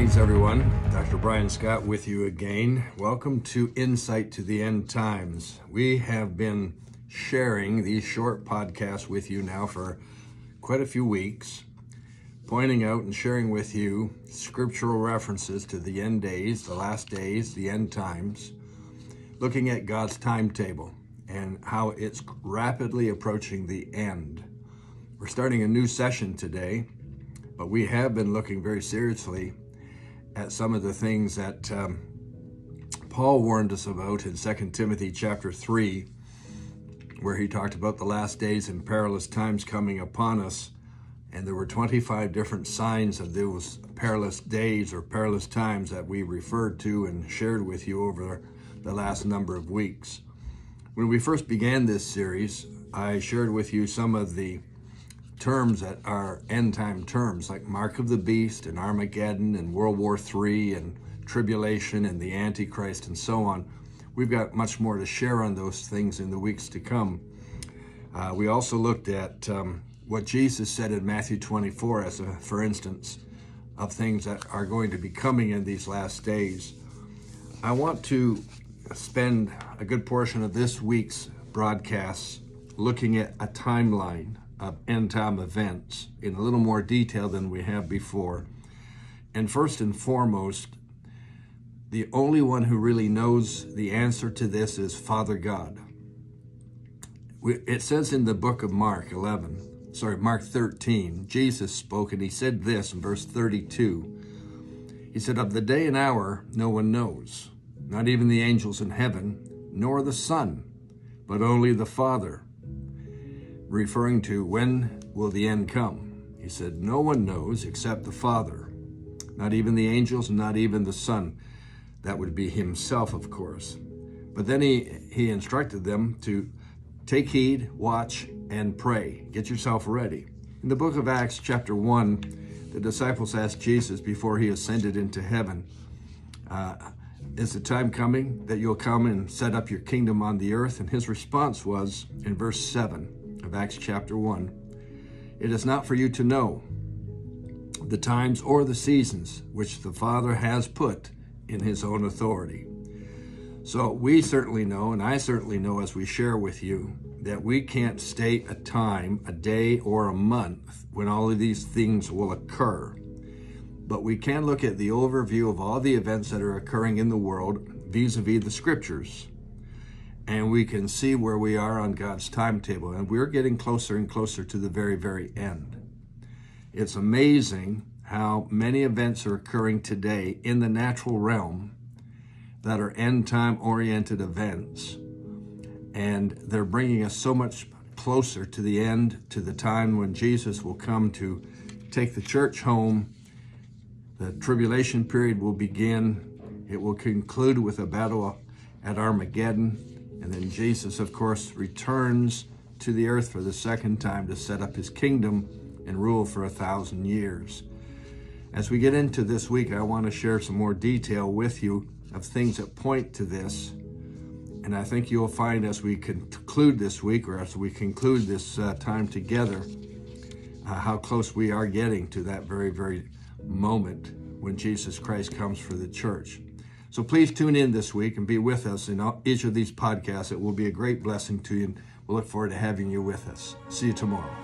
Greetings, everyone. Dr. Brian Scott with you again. Welcome to Insight to the End Times. We have been sharing these short podcasts with you now for quite a few weeks, pointing out and sharing with you scriptural references to the end days, the last days, the end times, looking at God's timetable and how it's rapidly approaching the end. We're starting a new session today, but we have been looking very seriously at some of the things that Paul warned us about in 2 Timothy chapter 3, where he talked about the last days and perilous times coming upon us. And there were 25 different signs of those perilous days or perilous times that we referred to and shared with you over the last number of weeks. When we first began this series, I shared with you some of the terms that are end time terms, like Mark of the Beast and Armageddon and World War III and Tribulation and the Antichrist and so on. We've got much more to share on those things in the weeks to come. We also looked at what Jesus said in Matthew 24 as for instance, of things that are going to be coming in these last days. I want to spend a good portion of this week's broadcasts looking at a timeline of end time events in a little more detail than we have before. And first and foremost, the only one who really knows the answer to this is Father God. It says in the book of Mark 13, Jesus spoke and he said this in verse 32. He said, "Of the day and hour no one knows, not even the angels in heaven, nor the Son, but only the Father." Referring to when will the end come? He said, no one knows except the Father, not even the angels, not even the Son. That would be himself, of course. But then he instructed them to take heed, watch, and pray. Get yourself ready. In the book of Acts, chapter 1, the disciples asked Jesus before he ascended into heaven, is the time coming that you'll come and set up your kingdom on the earth? And his response was in verse 7 of Acts chapter 1, "It is not for you to know the times or the seasons which the Father has put in his own authority." So we certainly know, and I certainly know as we share with you, that we can't state a time, a day, or a month when all of these things will occur. But we can look at the overview of all the events that are occurring in the world vis-a-vis the scriptures. And we can see where we are on God's timetable. And we're getting closer and closer to the very, very end. It's amazing how many events are occurring today in the natural realm that are end-time oriented events. And they're bringing us so much closer to the end, to the time when Jesus will come to take the church home. The tribulation period will begin. It will conclude with a battle at Armageddon. And then Jesus, of course, returns to the earth for the second time to set up his kingdom and rule for 1,000 years. As we get into this week, I want to share some more detail with you of things that point to this. And I think you'll find as we conclude this week, or as we conclude this time together, how close we are getting to that very, very moment when Jesus Christ comes for the church. So please tune in this week and be with us in each of these podcasts. It will be a great blessing to you, and we'll look forward to having you with us. See you tomorrow.